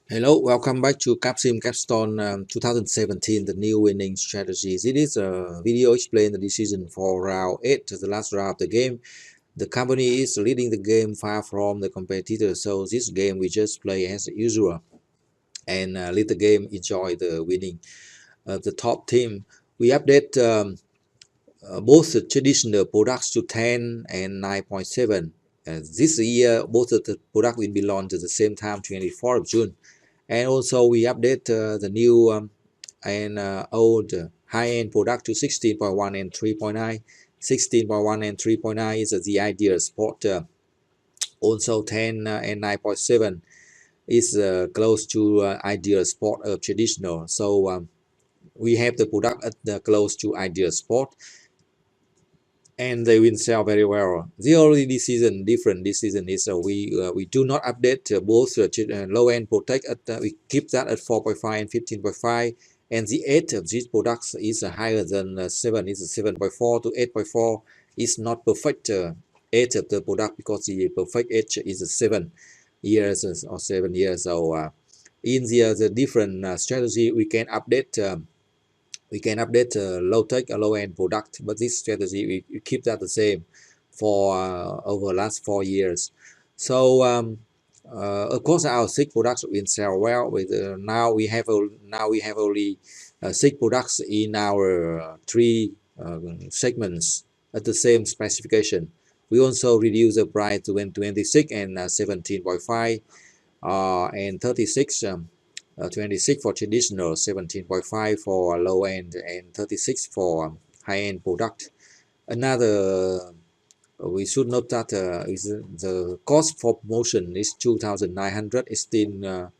Hello, welcome back to CapSim CapStone 2017, the new winning strategies. It is a video explain the decision for round 8, the last round of the game. The company is leading the game far from the competitor, so this game we just play as usual and let the game enjoy the winning. The top team, we update both the traditional products to 10 and 9.7. This year, both of the products will be launched at the same time, 24th of June. And also we update the new and old high-end product to 16.1 and 3.9. 16.1 and 3.9 is the ideal sport. Also 10 and 9.7 is close to ideal sport of traditional. So we have the product at the close to ideal sport, and they will sell very well. The only this season different this season is we do not update both low end protect at we keep that at 4.5 and 15.5, and the edge of these products is higher than 7, is 7.4 to 8.4. Is not perfect edge of the product because the perfect edge is 7 years or 7 years. So in the different strategy we can update low tech or low end product, but this strategy we keep that the same for over the last 4 years. So of course our 6 products will sell well. With now we have only 6 products in our 3 segments at the same specification. We also reduce the price to 26 and 17.5 and 36. 26 for traditional, 17.5 for low end, and 36 for high end product. Another we should note that is the cost for promotion is 2,900. It's still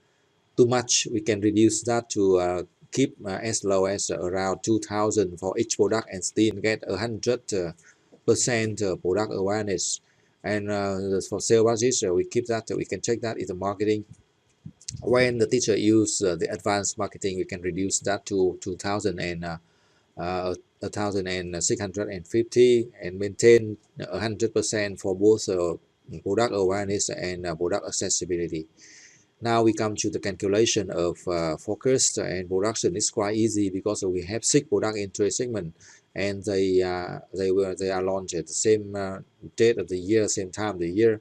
too much. We can reduce that to keep as low as around 2,000 for each product and still get 100% product awareness. And for sale budget, we keep that. We can check that in the marketing. When the teacher use the advanced marketing, we can reduce that to 2,000 and 1,650 and maintain 100% for both product awareness and product accessibility. Now we come to the calculation of focus and production. It's quite easy because we have 6 product in 3 segments, and they are launched at the same date of the year, same time of the year.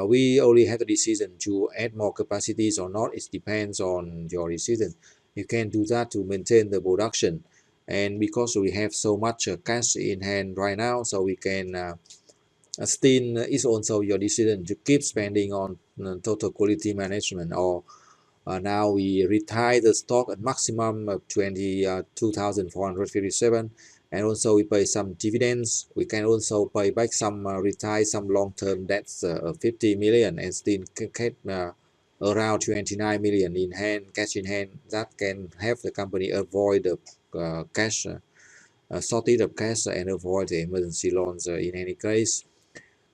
We only have the decision to add more capacities or not. It depends on your decision. You can do that to maintain the production, and because we have so much cash in hand right now, so we can still it's also your decision to keep spending on total quality management, or now we retire the stock at maximum of 22,457, and also we pay some dividends. We can also pay back some retire some long-term debts of 50 million and still get around 29 million in hand, cash in hand. That can help the company avoid the cash shortage of cash and avoid the emergency loans in any case.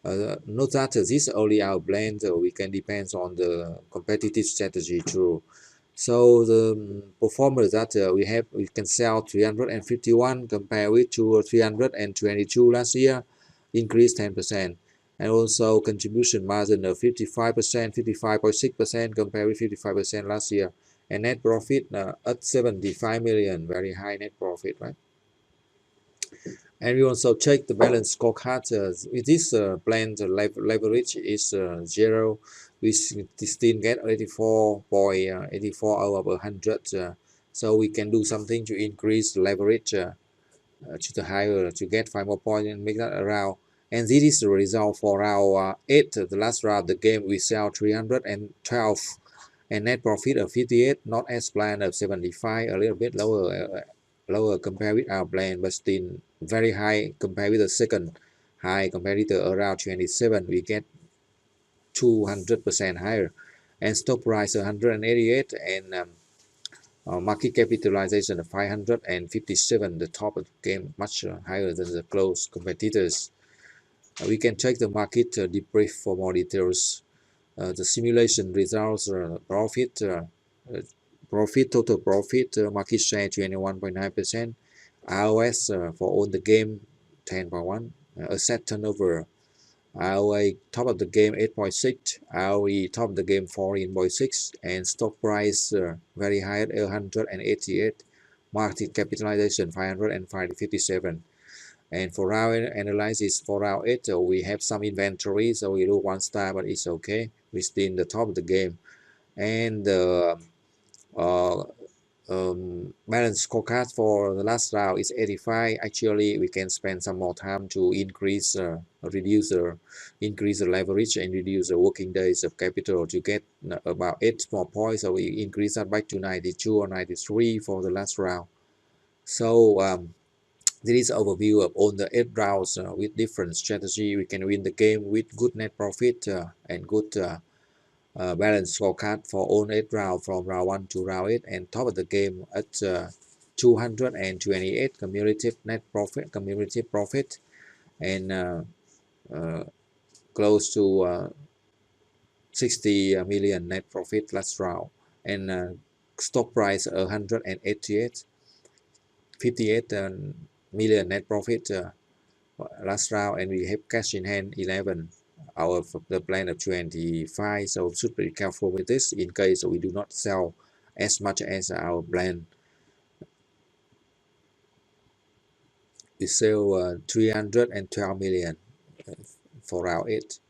Note that this only our blend. We can depend on the competitive strategy too. So the performance that we can sell 351 compared with 322 last year, increased 10%, and also contribution margin of 55%, 55.6% compared with 55% last year, and net profit at 75 million, very high net profit, right? And we also check the balance scorecard. With this blend, leverage is 0. We still get 84.84 out of 100. So we can do something to increase leverage to the higher to get 5 more points and make that around. And this is the result for our 8, the last round of the game. We sell 312 and net profit of 58, not as planned of 75, a little bit lower compared with our plan, but still very high compared with the second high competitor around 27. We get 200% higher, and stock price 188, and market capitalization of 557. The top of the game much higher than the close competitors. We can check the market debrief for more details. The simulation results profit total profit market share 21.9%, ROS for all the game 10.1, asset turnover Our top of the game 8.6, our top of the game 14.6, and stock price very high at 188, market capitalization 557. And for our analysis for our 8, we have some inventory, so we do 1 star, but it's okay. We're still in the top of the game. And the uh, balance scorecard for the last round is 85. Actually, we can spend some more time to increase, increase the leverage and reduce the working days of capital to get about 8 more points. So we increase that back to 92 or 93 for the last round. So this is overview of all the 8 rounds with different strategy. We can win the game with good net profit and good balance scorecard for all 8 rounds from round 1 to round 8, and top of the game at 228 cumulative profit, and uh, close to 60 million net profit last round, and stock price 188 58 million net profit last round, and we have cash in hand 11 out of the plan of 25. So should be careful with this in case we do not sell as much as our plan. We sell 312 million for round 8.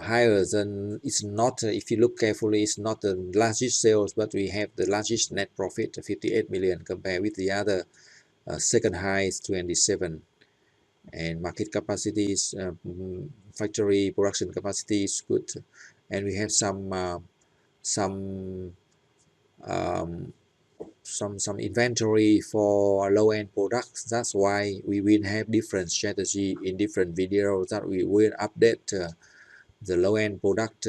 Higher than, it's not, if you look carefully, it's not the largest sales, but we have the largest net profit 58 million compared with the other second high is 27. And market capacity is factory production capacity is good, and we have some um, some inventory for low-end products. That's why we will have different strategy in different videos, that we will update the low-end product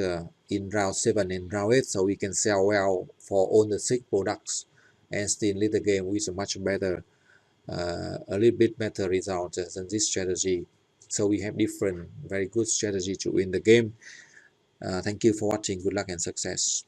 in round 7 and round 8, so we can sell well for all the 6 products and still lead the game with a much better a little bit better result than this strategy. So we have different very good strategy to win the game. Thank you for watching. Good luck and success.